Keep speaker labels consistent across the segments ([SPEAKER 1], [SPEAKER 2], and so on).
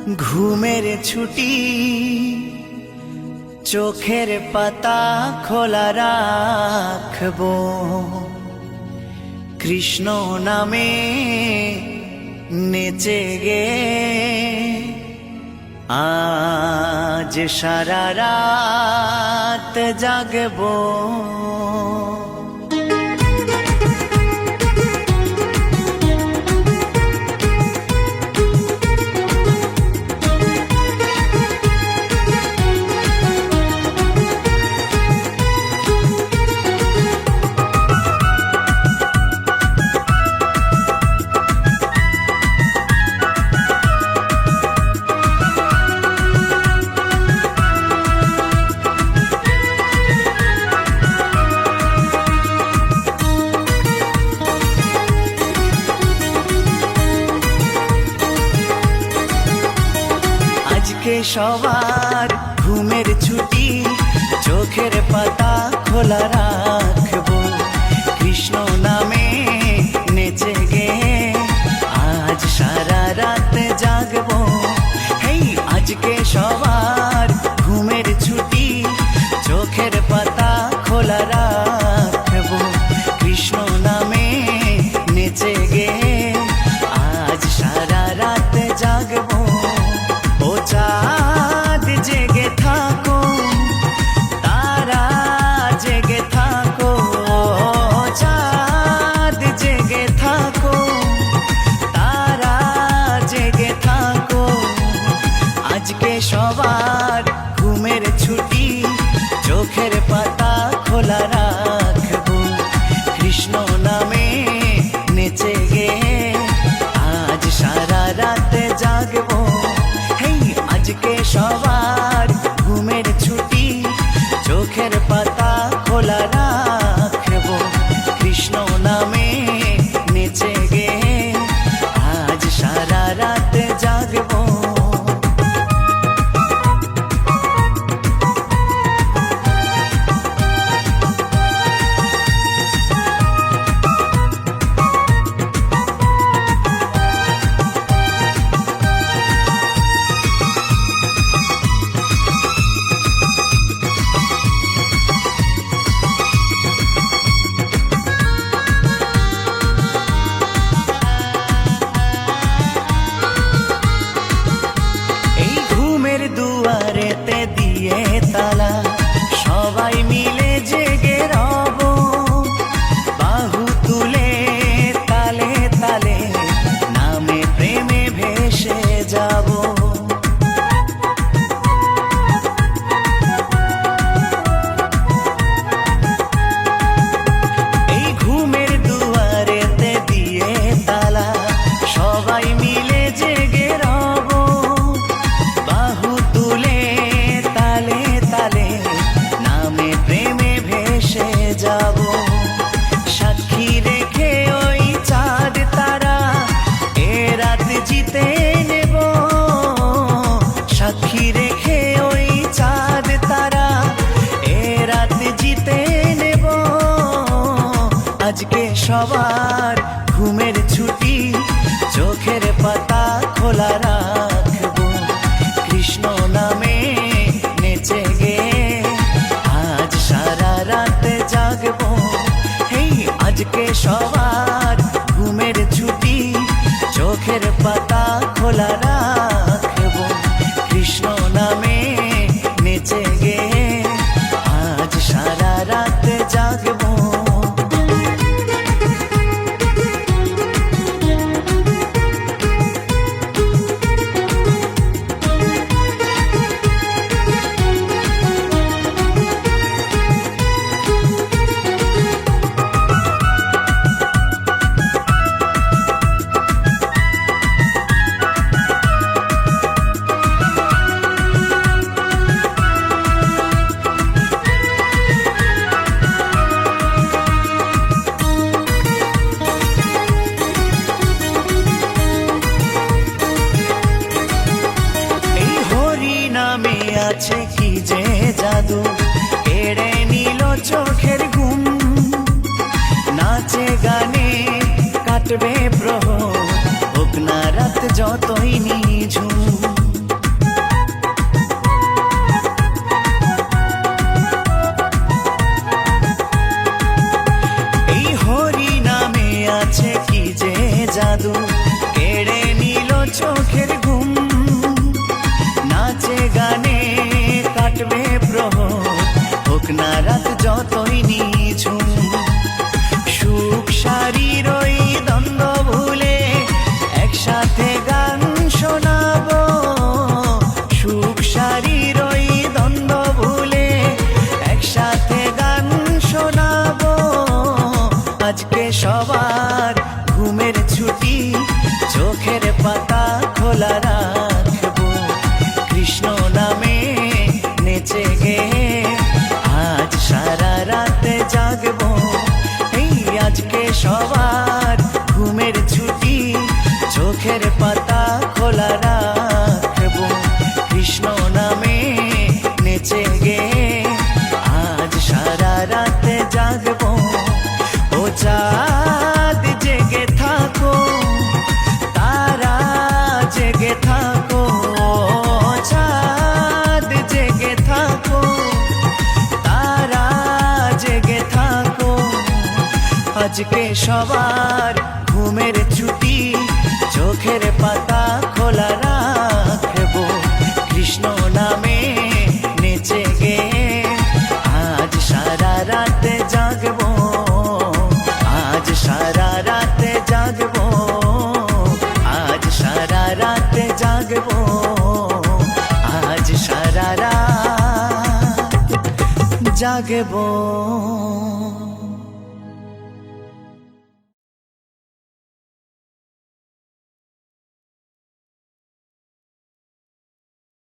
[SPEAKER 1] ঘুমের ছুটি চোখের পাতা খোলা রাখবো, কৃষ্ণ নামে নেচে গে আজ সারা রাত জাগবো। সবার ঘুমের ছুটি চোখের পাতা খোলা রাখবো, কৃষ্ণ নামে নেচে গে আজ সারা রাত জাগবো। হেই আজকে সবার ঘুমের ছুটি চোখের পাতা খোলা রাখবো, কৃষ্ণ নামে নেচে গে আজ সারা রাত জাগবো। চাঁদ জেগে থাকো, তারা জেগে থাকো, চাঁদ জেগে থাকো, তারা জেগে থাকো। আজকে সবার ঘুমের ছুটি চোখের পাতা খোলা রাখবো, কৃষ্ণ নামে নেচে গে আজ সারা রাত জাগবো। আজকে সবার ঘুমের ছুটি চোখের পাতা খোলা রাখবো, কৃষ্ণ নামে নেচে গে আজ সারা রাত জাগবো। দুয়ারেতে দিয়ে তালা সবাই মিলে জেগে রব, বাহু তুলে তালে তালে নামে প্রেমে ভেসে যাব। এই ঘুমের দুয়ারেতে দিয়ে তালা সবাই মিলে জেগে রব, বাহু তুলে তালে তালে নামে প্রেমে ভেসে যাব। সাক্ষী রেখে ওই চাঁদ তারা এ রাত জিতে নেব, সাক্ষী রেখে ওই চাঁদ তারা এ রাত জিতে নেব। আজকে সবার ঘুমের ছুটি চোখের পাতা খোলা রাখবো, কৃষ্ণ নামে নেচে গে আজ সারা রাত জাগবো। হেই আজকে সবার ঘুমের ছুটি চোখের পাতা খোলা রাখবো, কৃষ্ণ নামে নেচে গে আজ সারা রাত জাগবো। আছে কি যে জাদু কেড়ে নিল চোখের ঘুম, নাচে গানে কাটবে প্রহর হোক না রাত যতই নিঝুম। যতই নিঝুম। সুখ শারীর ওই দ্বন্দ্ব ভুলে একসাথে গান শোনাবো। সুখ শারীর ওই দ্বন্দ্ব ভুলে একসাথে গান শোনাবো। আজকে সবার ঘুমের ছুটি, চোখের পাতা খোলা রাখবো। কৃষ্ণ নামে নেচে গে আজ সারা রাতে জাগবো। এই আজকে সবার ঘুমের ছুটি, চোখের পাতা খোলা রাখবো। কৃষ্ণ নামে নেচে গে আজ সারা রাতে জাগবো। ও চাঁদ জেগে থাকো, তারা জেগে থাকো। চাঁদ জেগে থাকো, তারা জেগে থাকো। আজকে সবার ঘুমের ছুটি, চোখের পাতা খোলা রাখবো। কৃষ্ণ নামে নেচে গে আজ সারা রাতে জাগবো। আজ সারা রাতে জাগবো। আজ সারা রাতে জাগবো। আজ সারা রাত জাগবো।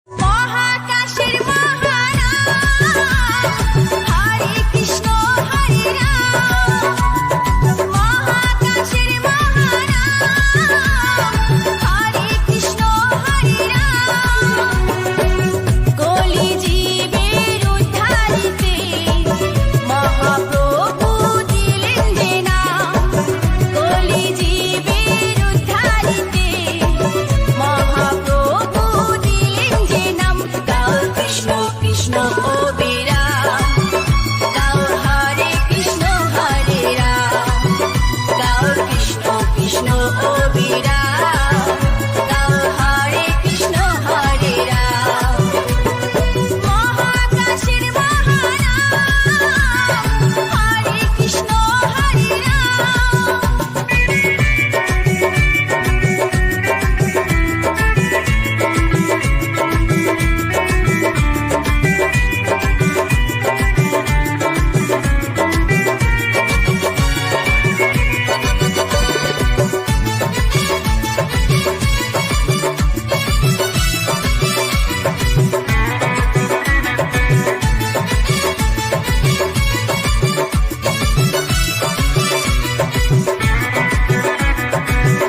[SPEAKER 2] মহাকাশের মহারাজ হরে কৃষ্ণ হরে রাম। মহাকাশের মহারাজ হরে কৃষ্ণ হরে রাম। কলি জীবের উদ্ধারিতে মহাপ্রভু দিলেন যে নাম। কলি জীবের উদ্ধারিতে মহাপ্রভু দিলেন যে নাম। গাও কৃষ্ণ কৃষ্ণ ও বিরাম, গাও হরে কৃষ্ণ হরে রাম। গাও কৃষ্ণ কৃষ্ণ ও বিরাম, গাও হরে কৃষ্ণ হরে রাম। মহাকাশের মহারাম হরে কৃষ্ণ হরে রাম।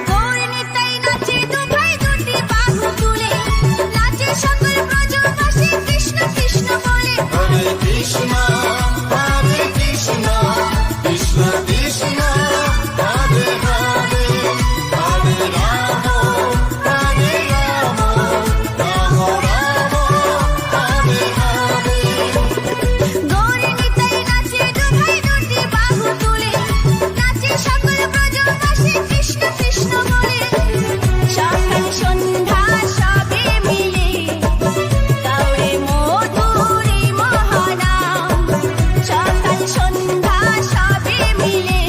[SPEAKER 2] গৌর নিতাই নাচে দু ভাই দুটি বাহু তুলে, নাচে সকল ব্রজবাসী কৃষ্ণ কৃষ্ণ বলে।
[SPEAKER 3] হরে কৃষ্ণ হরে কৃষ্ণ কৃষ্ণ কৃষ্ণ হরে হরে, হরে রাম হরে রাম রাম রাম হরে হরে।
[SPEAKER 2] গৌর নিতাই নাচে দু ভাই দুটি বাহু তুলে, নাচে সকল ব্রজবাসী কৃষ্ণ কৃষ্ণ বলে। সকাল সন্ধ্যা সবে মিলে গাওরে মধুর এই মহানাম। সকাল সন্ধ্যা সবে মিলে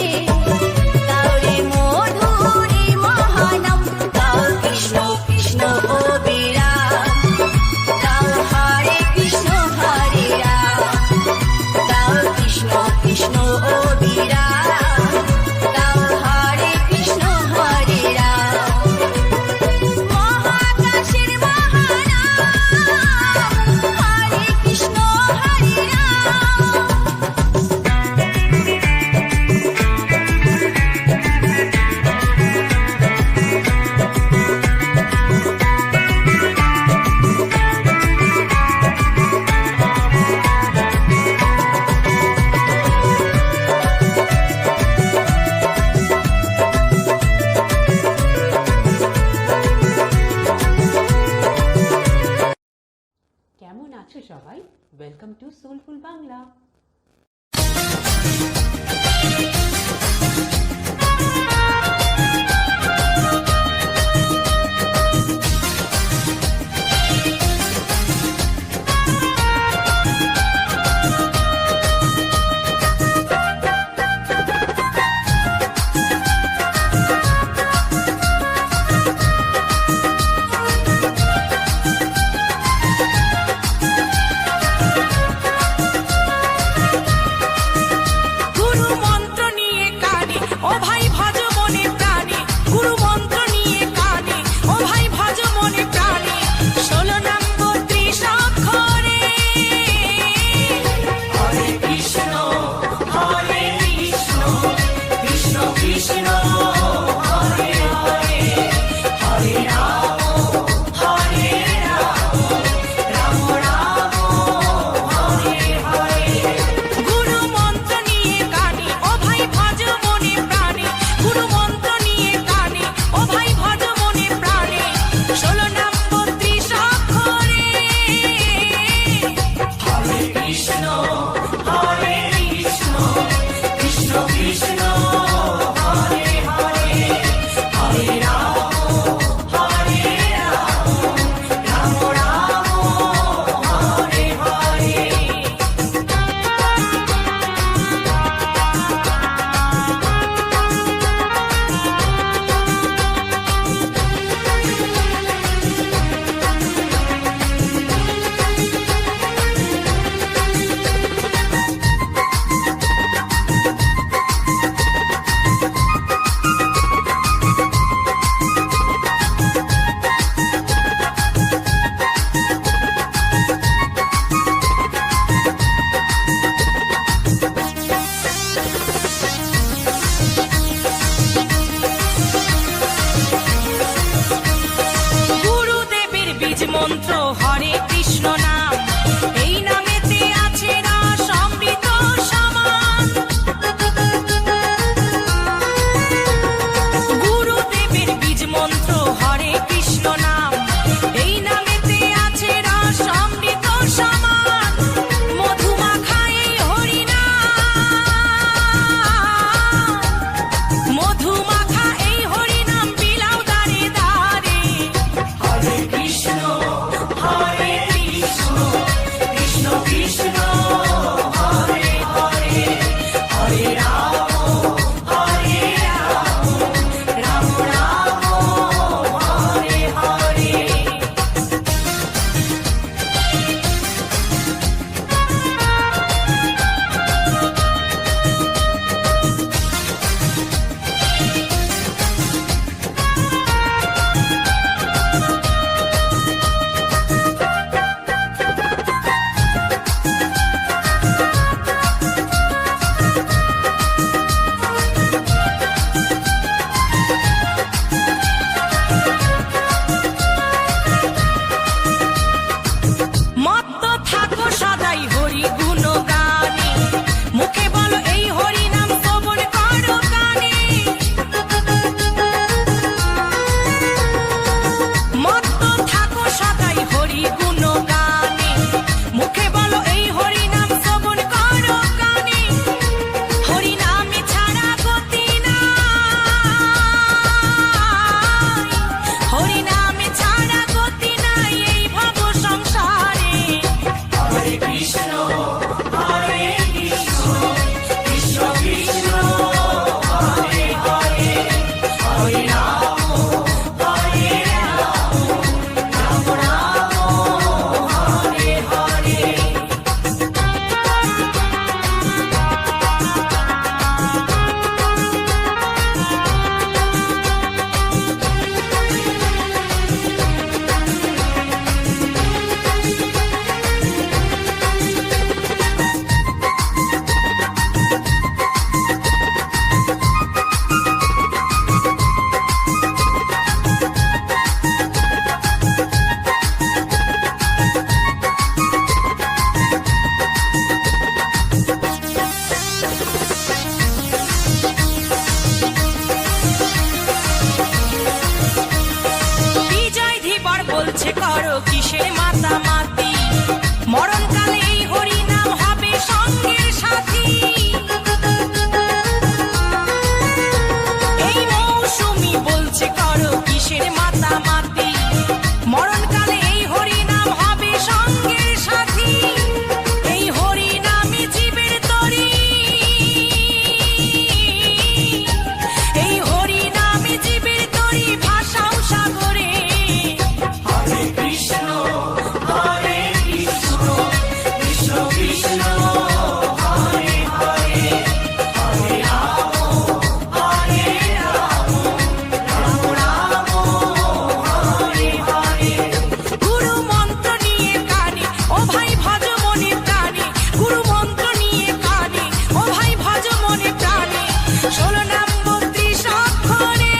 [SPEAKER 2] গাওরে মধুর এই মহানাম। গাও কৃষ্ণ কৃষ্ণ ও বিরাম, গাও হরে কৃষ্ণ হরে রাম। গাও কৃষ্ণ কৃষ্ণ ও বিরাম, গাও হরে কৃষ্ণ হরে রাম। মহাকাশের মহারাম হরে কৃষ্ণ হরে রাম।
[SPEAKER 4] কেমন আছো সবাই? Welcome to soulful Bangla.
[SPEAKER 5] বীজ মন্ত্র হরে কৃষ্ণ নাম, এই নামেতে আছে রস অমৃত সমান। গুরুদেবের বীজ মন্ত্র হরে কৃষ্ণ নাম, এই নামেতে আছে রস অমৃত সমান। মধুমাখা এই হরি নাম, মধুমাখা এই হরি নাম বিলাও দারে দারে। হরে কৃষ্ণ কৃষ্ণ কৃষ্ণ হরে হরে, হরে রাম রাম রাম হরে হরে। মত্ত থাকো সদাই হরি গুণ গানে, মুখে বলো এই হরি নাম শ্রবণ করো কানে। মত্ত থাকো সদাই হরি গুণ গানে, মুখে বলো এই হরি নাম শ্রবণ করো কানে। হরি নামে ছাড়া গতি নাই, হরি নামে ছাড়া গতি নাই এই ভব সংসারে। হরে কৃষ্ণ কৃষ্ণ কৃষ্ণ হরে হরে, হরে রাম রাম রাম হরে হরে। বিজয় ধীবর বলছে করো কিসের মাতামাতি, মরণকালে এই হরি নাম হবে সঙ্গের সাথী। এই মৌসুমী বলছে করো কিসের মাতামাতি, মরণকালে এই হরি নাম হবে সঙ্গের সাথী। এই হরি নামে জীবের তরি, এই হরি নামে জীবের তরি ভাষাও সাগরে। হরে কৃষ্ণ কৃষ্ণ কৃষ্ণ হরে হরে, হরে রাম রাম রাম হরে হরে। গুরু মন্ত্র নিয়ে কানে ও ভাই ভজ মনে প্রাণে, গুরু মন্ত্র নিয়ে কানে ও ভাই ভজ মনে প্রাণে। 16 নাম 32 অক্ষরে।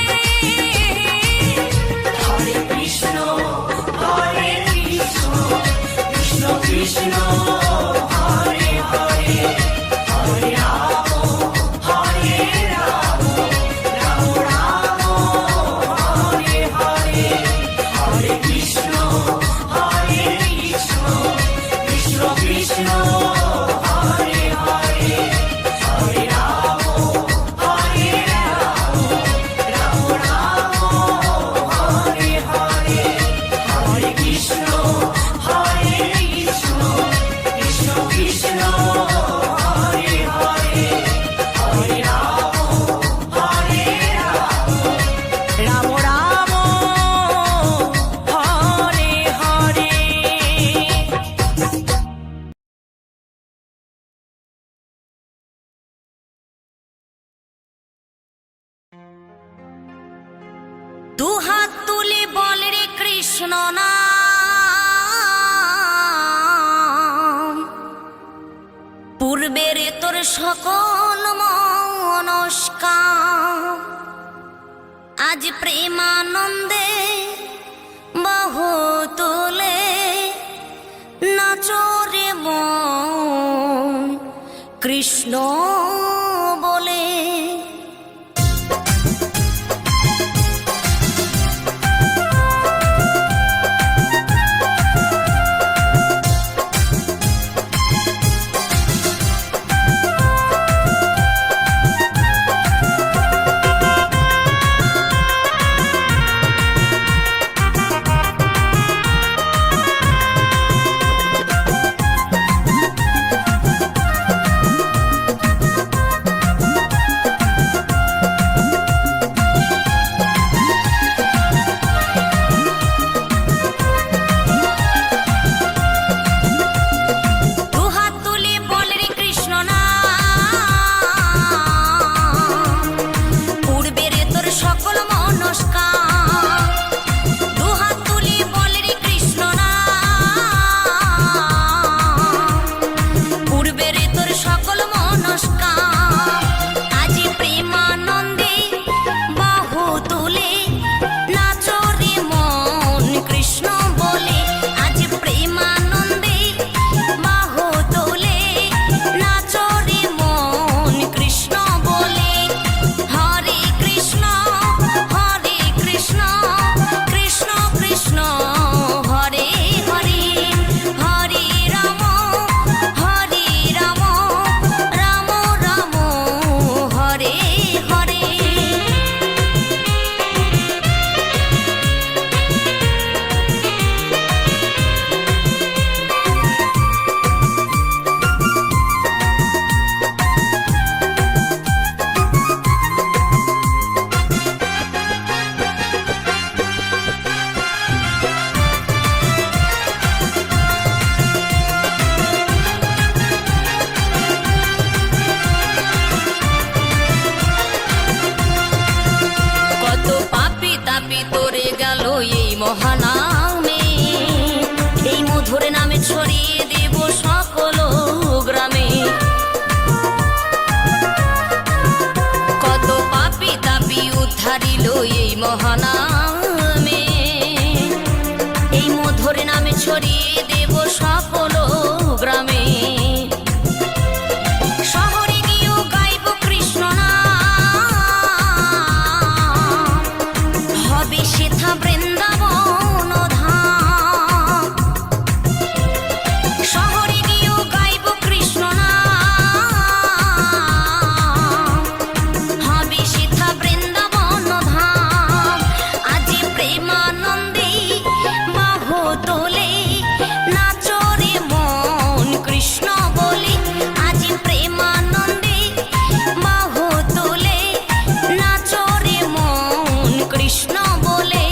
[SPEAKER 5] হরে কৃষ্ণ কৃষ্ণ কৃষ্ণ হরে হরে, হরে রাম রাম রাম হরে হরে। হরে কৃষ্ণ কৃষ্ণ কৃষ্ণ হরে হরে, হরে রাম রাম রাম হরে হরে। হরে কৃষ্ণ কৃষ্ণ কৃষ্ণ হরে হরে, হরে রাম রাম রাম হরে হরে। দুহাত তুলে বল রে কৃষ্ণ নাম, পূর্বের তোর সকল মনস্কাম। আজ প্রেমানন্দে বহু তুল
[SPEAKER 2] কৃষ্ণ বলে। মহানামে এই মধুর নামে ছড়িয়ে দেব সকল গ্রামে। কত পাপী তাপী উদ্ধারিল এই মহানামে, এই মধুর নামে ছড়িয়ে দেব সকল গ্রামে। শহরে গিয়েও গাইব কৃষ্ণ নাম, হবে সেথা বৃন্দাবন ধাম। শহরে গিয়েও গাইব কৃষ্ণ নাম, হবে সেথা বৃন্দাবন ধাম। আজি প্রেমানন্দে বাহু তোলে নাচরে মন কৃষ্ণ বলে। আজি প্রেমানন্দে বাহু তোলে নাচরে মন কৃষ্ণ বলে।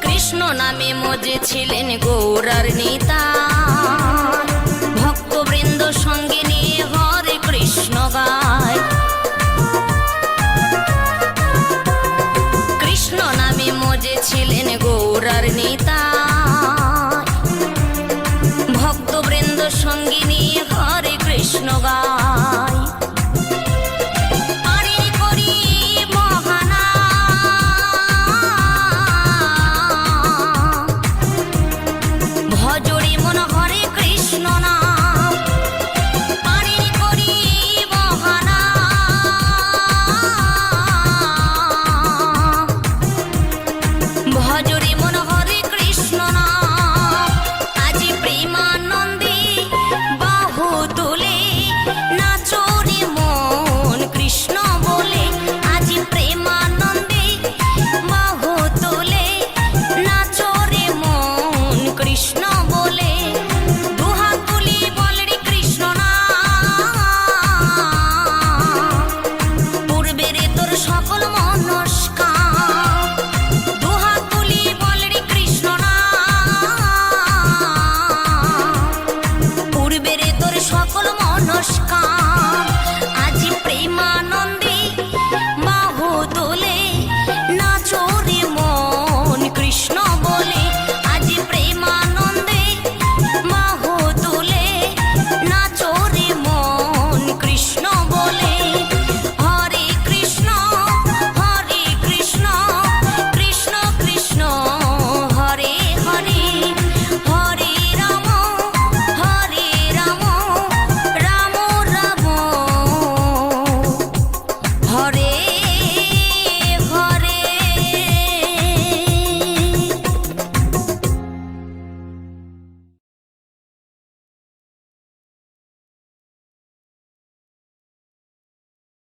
[SPEAKER 2] কৃষ্ণ নামে মজে ছিলেন গৌরার নিধি।